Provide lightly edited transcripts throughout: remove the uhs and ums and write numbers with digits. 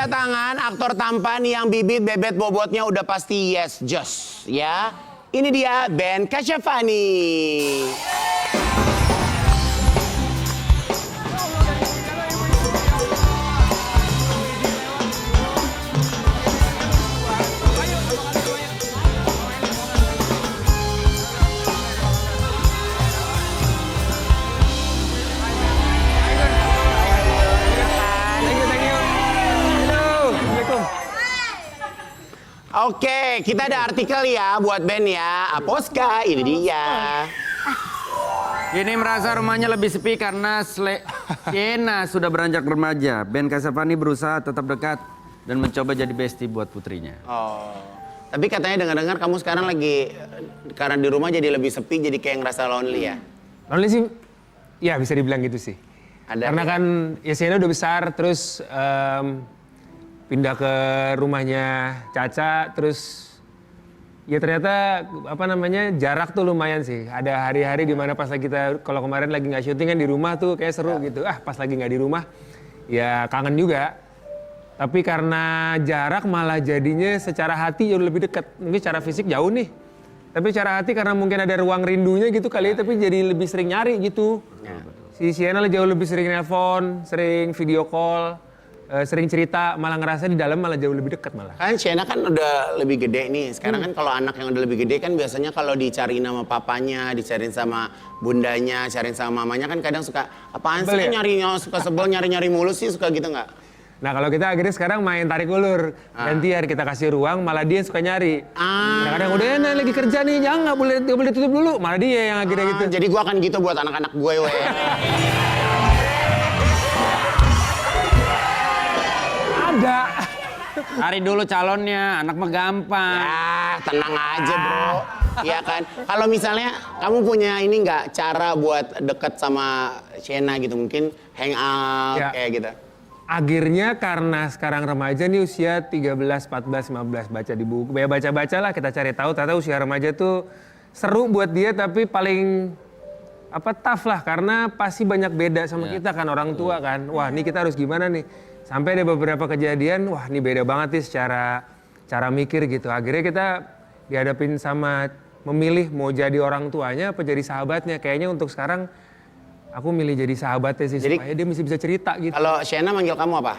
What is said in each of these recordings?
kedatangan aktor tampan yang bibit bebet bobotnya udah pasti yes just ya. Ini dia Ben Kasyafani. Oke, kita ada artikel ya buat Ben ya. Aposka, ini dia. Ini merasa rumahnya lebih sepi karena Sienna sudah beranjak remaja. Ben Kasyafani berusaha tetap dekat dan mencoba jadi bestie buat putrinya. Oh, tapi katanya dengar-dengar kamu sekarang lagi karena di rumah jadi lebih sepi, jadi kayak ngerasa lonely ya? Lonely sih, ya bisa dibilang gitu sih. Karena ya? kan ya Sienna udah besar, terus pindah ke rumahnya Caca, terus ya ternyata apa namanya jarak tuh lumayan sih. Ada hari-hari dimana pas lagi kita, kalau kemarin lagi nggak syuting kan di rumah tuh kayak seru gitu. Pas lagi nggak di rumah ya kangen juga. Tapi karena jarak malah jadinya secara hati jauh lebih dekat. Mungkin secara fisik jauh nih. Tapi secara hati karena mungkin ada ruang rindunya gitu kali ya, tapi jadi lebih sering nyari gitu. Si Sienna jauh lebih sering nelpon, sering video call. Sering cerita, malah ngerasa di dalam malah jauh lebih dekat malah. Kan Sienna kan udah lebih gede nih. Sekarang kan kalau anak yang udah lebih gede kan biasanya kalau dicariin sama papanya, dicariin sama bundanya, cariin sama mamanya kan kadang suka apaan sih nyarinya, suka sebel nyari-nyari mulu sih, suka gitu nggak? Nah kalau kita akhirnya sekarang main tarik ulur, gantian kita kasih ruang, malah dia suka nyari. Kadang-kadang udah enak lagi kerja nih, jangan nggak boleh tutup dulu, malah dia yang akhirnya gitu. Jadi gua akan gitu buat anak-anak gue, weh. Ada. Cari dulu calonnya, anak mah gampang. Ya, tenang aja bro. Iya kan. Kalau misalnya kamu punya ini nggak cara buat deket sama Sienna gitu, mungkin hangout kayak gitu. Akhirnya karena sekarang remaja nih usia 13, 14, 15 baca di buku. Ya baca-baca lah kita cari tahu, ternyata usia remaja tuh seru buat dia tapi paling tough lah karena pasti banyak beda sama kita kan orang tua kan. Wah, ini kita harus gimana nih? Sampai ada beberapa kejadian, wah ini beda banget nih secara cara mikir gitu. Akhirnya kita dihadapin sama memilih mau jadi orang tuanya apa jadi sahabatnya. Kayaknya untuk sekarang aku milih jadi sahabatnya sih, jadi, supaya dia mesti bisa cerita gitu. Kalau Sienna manggil kamu apa?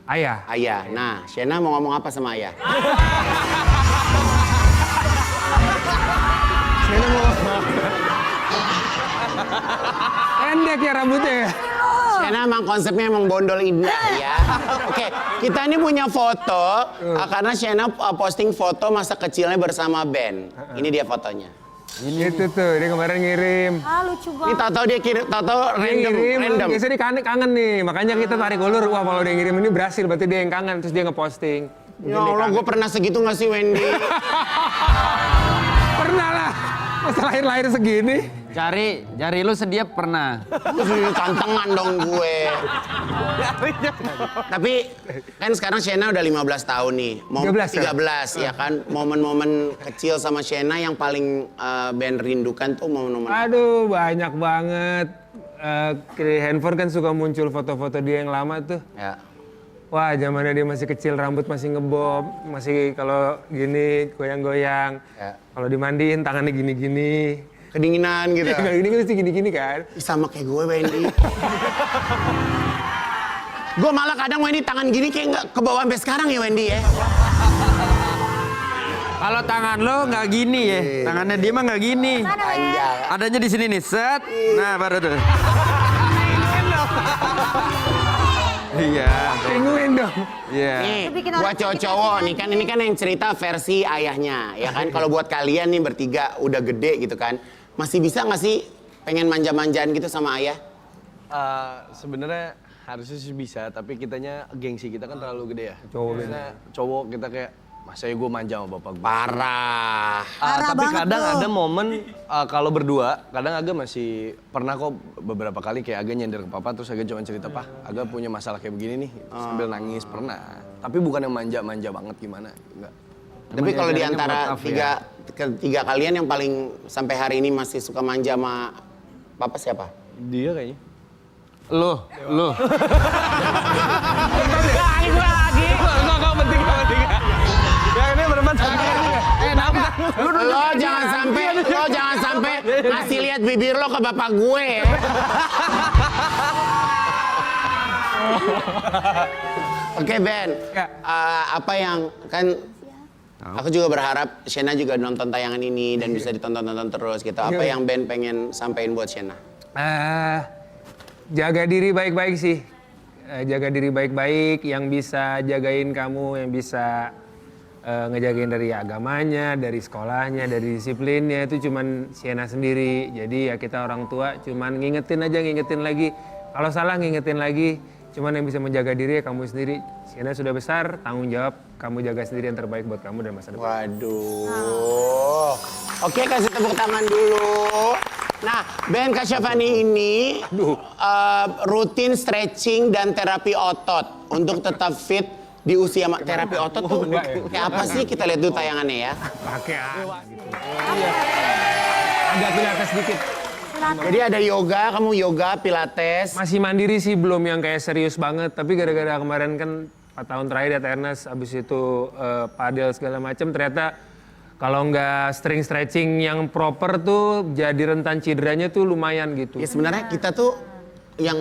Ayah. Ayah. Nah, Sienna mau ngomong apa sama ayah? Sienna mau pendek ya rambutnya ya. Sienna emang konsepnya emang bondol indah ya. Oke, kita ini punya foto karena Sienna posting foto masa kecilnya bersama Ben. Ini dia fotonya. Ini itu tuh, dia kemarin ngirim. Lucu banget. Ini tahu dia kirim, tahu random. Biasanya dia kangen nih, makanya kita tarik ulur. Wah kalau dia ngirim ini berhasil, berarti dia yang kangen. Terus dia ngeposting. Ya Allah, gue pernah segitu gak sih Wendy? Pernah lah, masa lahir segini. Jari lu sediap pernah. Terus cantengan dong gue. Tapi kan sekarang Sienna udah 15 tahun nih. 13 ya kan. Momen-momen kecil sama Sienna yang paling Ben rindukan tuh momen-momen. Aduh banyak banget. Di handphone kan suka muncul foto-foto dia yang lama tuh. Ya. Wah zamannya dia masih kecil, rambut masih ngebob. Masih kalau gini goyang-goyang. Ya. Kalau dimandiin tangannya gini-gini. Kedinginan gitu. Ini kan mesti gini-gini kan. Sama kayak gue Wendy. Gue malah kadang Wendy tangan gini kayak nggak ke bawah sampai sekarang ya Wendy ya. Kalau tangan lo nggak gini ya, tangannya dia mah nggak gini. Panjang. Adanya di sini nih, set. Nah baru tuh. Iya. Penguin dong. Iya. Nih, buat cowok-cowok nih kan ini kan yang cerita versi ayahnya ya kan. Kalau buat kalian nih bertiga udah gede gitu kan, masih bisa nggak sih pengen manja-manjaan gitu sama ayah? Sebenarnya harusnya sih bisa, tapi kitanya gengsi kita kan terlalu gede ya. Cowok kita kayak masa ya gue manja sama bapak gue. Parah. Tapi kadang ada momen kalau berdua, kadang Aga masih pernah kok beberapa kali kayak Aga nyender ke papa terus Aga cuma cerita, "Pak, Aga punya masalah kayak begini nih." Sambil nangis pernah. Tapi bukan yang manja-manja banget gimana, enggak. Tapi kalau di antara tiga kalian yang paling sampai hari ini masih suka manja sama papa siapa? Dia kayaknya. Lu. Lagi. Lo jangan sampai ngasih lihat bibir lo ke bapak gue ya. Oke Ben, Ya. apa yang kan aku juga berharap Shena juga nonton tayangan ini dan bisa ditonton-tonton terus gitu. Apa yang Ben pengen sampein buat Shena? Jaga diri baik-baik sih. Jaga diri baik-baik, yang bisa jagain kamu, yang bisa ngejagain dari agamanya, dari sekolahnya, dari disiplinnya itu cuman Sienna sendiri. Jadi ya kita orang tua cuman ngingetin lagi. Kalau salah ngingetin lagi. Cuman yang bisa menjaga diri ya kamu sendiri. Sienna sudah besar, tanggung jawab kamu jaga sendiri yang terbaik buat kamu dan masa depan. Waduh. Oke, kasih tepuk tangan dulu. Nah, Ben Kasyafani ini rutin stretching dan terapi otot untuk tetap fit di usia terapi otot tuh kayak apa sih? Kita lihat dulu tayangannya ya. Pakai gitu. Iya. Agak pilates sedikit. Jadi ada yoga, kamu yoga, pilates. Masih mandiri sih, belum yang kayak serius banget. Tapi gara-gara kemarin kan 4 tahun terakhir di Aternas, abis itu padel segala macam, ternyata kalau nggak stretching yang proper tuh jadi rentan cederanya tuh lumayan gitu. Ya sebenarnya kita tuh yang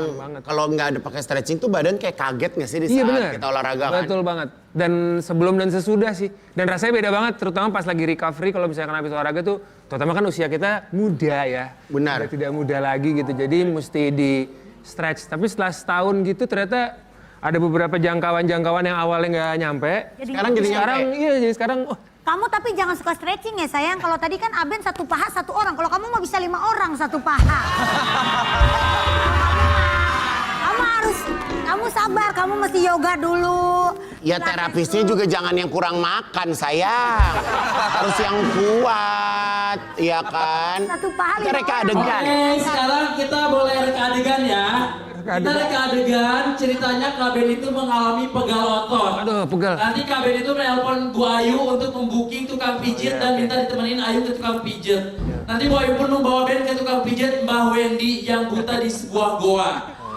kalau nggak ada pakai stretching tuh badan kayak kaget nggak sih di saat bener. kita olahraga kan? Betul banget. Dan sebelum dan sesudah sih. Dan rasanya beda banget, terutama pas lagi recovery kalau misalkan habis olahraga tuh, terutama kan usia kita muda ya. Benar. Udah tidak muda lagi gitu, jadi mesti di stretch. Tapi setelah setahun gitu ternyata ada beberapa jangkauan-jangkauan yang awalnya nggak nyampe. Sekarang jadi nyampe. Iya, jadi sekarang Kamu tapi jangan suka stretching ya sayang. Kalau tadi kan Aben satu paha satu orang. Kalau kamu mau bisa 5 orang satu paha. Kamu sabar, kamu mesti yoga dulu. Ya terapisnya juga jangan yang kurang makan sayang. Harus yang kuat, ya kan? Satu paha 5 Reka orang. adegan. Oke, sekarang kita boleh reka adegan ya. Kita reka adegan, ceritanya Kaben itu mengalami pegal otot. aduh pegal. Nanti Kaben itu menelpon Bu Ayu untuk membooking tukang pijit dan minta ditemenin Ayu ke tukang pijit. Nanti Bu Ayu pun membawa Ben ke tukang pijit Mbah Wendy yang buta di sebuah goa.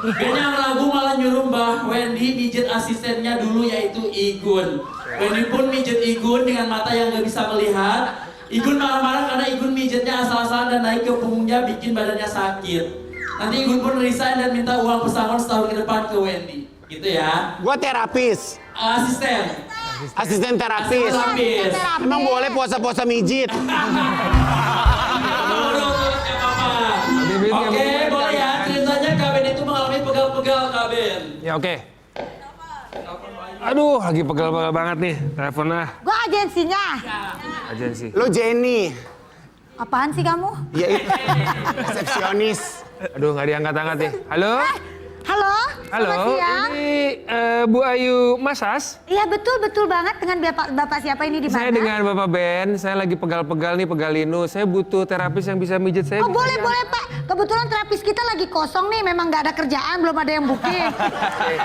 Ben yang ragu malah nyuruh Mbah Wendy pijit asistennya dulu yaitu Igun. Wendy pun pijit Igun dengan mata yang gak bisa melihat. Igun marah-marah karena Igun pijitnya asal-asalan dan naik ke punggungnya bikin badannya sakit. Nanti Igun pun resign dan minta uang pesangon setahun ke depan ke Wendy. Gitu ya. Gua terapis, asisten terapis. Terapis. Emang boleh puasa-puasa mijit? Oke, boleh ya. Ceritanya Kaben itu mengalami pegal-pegal Kaben. Ya oke. Aduh, lagi pegal-pegal banget nih. Telepon lah, Gua agensinya. agensi. Lo Jenny, Apaan sih kamu? ya itu resepsionis. Aduh, nggak diangkat-angkat nih. Halo? Halo? Halo, Selamat siang. ini Bu Ayu Masas. Iya betul banget dengan bapak siapa ini di mana? Saya dengan Bapak Ben, saya lagi pegal-pegal nih, pegalinu. Saya butuh terapis yang bisa mijit saya. Oh boleh Pak. Kebetulan terapis kita lagi kosong nih, memang nggak ada kerjaan, belum ada yang booking.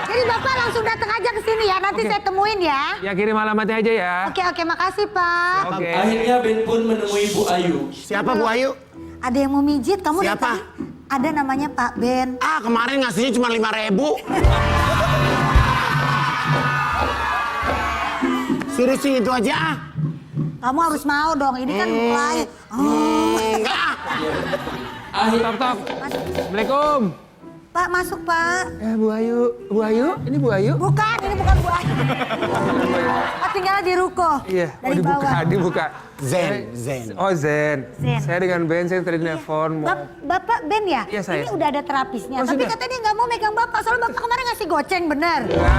Jadi Bapak langsung datang aja ke sini ya, nanti saya temuin ya. Ya kirim alamatnya aja ya. Oke, makasih Pak. Oke. Akhirnya Ben pun menemui Bu Ayu. Siapa Bu Ayu? Ada yang mau mijit, kamu Siapa? datang? Ada namanya Pak Ben. Ah kemarin ngasihnya cuma 5.000. Suruh sih itu aja ah. Kamu harus mau dong, ini kan mulai. Enggak. Tok tok. Assalamualaikum. Pak masuk Pak. Bu Ayu, ini Bu Ayu. Bukan, ini bukan Bu Ayu. Oh tinggalnya di ruko. Iya, Dari bawah. dibuka. Zen. Oh Zen. Zen. Saya dengan Ben, saya tadi nelfon. Bapak Ben ya? Iya, saya. Ini udah ada terapisnya. Oh, Tapi sudah? katanya dia nggak mau megang Bapak, soalnya Bapak kemarin ngasih goceng, bener. Ya,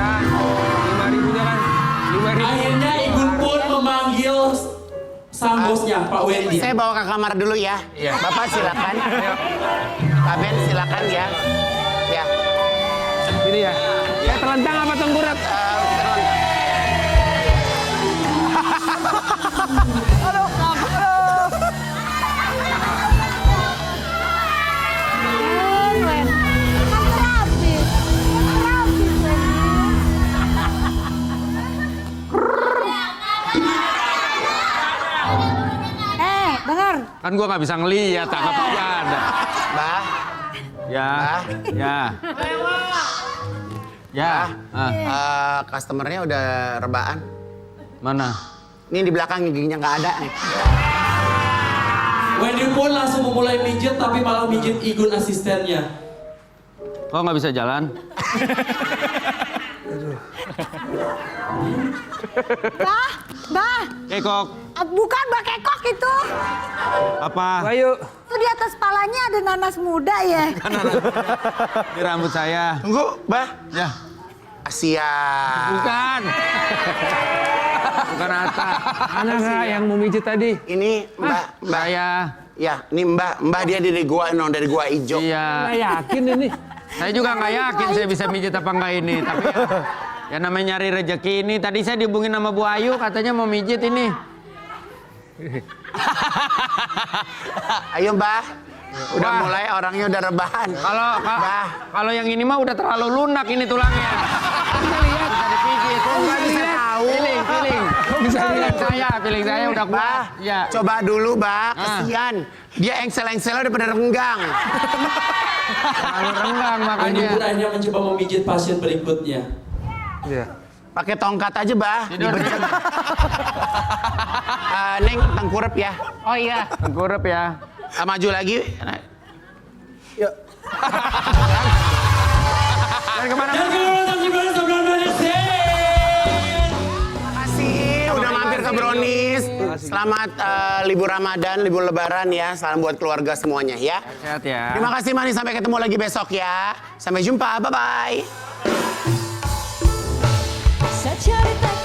5.000-nya kan. 5.000. Akhirnya Igun pun memanggil sang bosnya Pak Wendy. Saya bawa ke kamar dulu ya. Iya. Bapak silakan. Pak Ben silakan ya. Ya. Ini ya. Saya telentang apa tengkurap? Wen. Kan terapis. Terapis, Wen. Dengar. Kan gua nggak bisa ngeliat, cakep aja ada. Mbah, Ya, ya. Ya, customernya udah rebaan. mana? Ini di belakang giginya nggak ada nih. Wendy pun langsung memulai mijet tapi malah mijet Igun asistennya. Kok nggak bisa jalan? Bah, Kekok. bukan Mbak Kekok itu. Apa? Ayo. Itu di atas palanya ada nanas muda ya. Di rambut saya. Tunggu, Bah. Ya. Asia. Bukan. Bukan Atta. Mana nggak yang mau mijet tadi? Ini Mbak. Saya. Ya, ini Mbak dia dari gua dari gua hijau. Iya. Nggak yakin ini. Saya juga nggak yakin saya bisa mijit apa enggak ini. Tapi ya namanya nyari rezeki ini. Tadi saya dihubungin sama Bu Ayu katanya mau mijit ini. Ayo Mbah. Udah Wah. mulai orangnya udah rebahan. Kalau yang ini mah udah terlalu lunak ini tulangnya. Bisa lihat. Bisa dipijit. Nggak bisa tahu. Feeling saya udah kuat. Bah, Ya. coba dulu, Bah. Ah. Kesian. Dia engsel-engselnya udah pada renggang. Terlalu renggang Wendy makanya. pun akhirnya mencoba memijit pasien berikutnya. Iya. Pakai tongkat aja, Bah. Tidur. Dibejek. Neng, tengkurep ya. Oh iya. Tengkurap ya. Maju lagi. Yuk. Dan kemana? Dan kemudian terjebak sebelum Brownies. Makasih udah mampir ke Brownies. Selamat libur Ramadan, libur Lebaran ya. Salam buat keluarga semuanya ya. Sehat ya. Terima kasih Manis, sampai ketemu lagi besok ya. Sampai jumpa, bye-bye. Saya cerita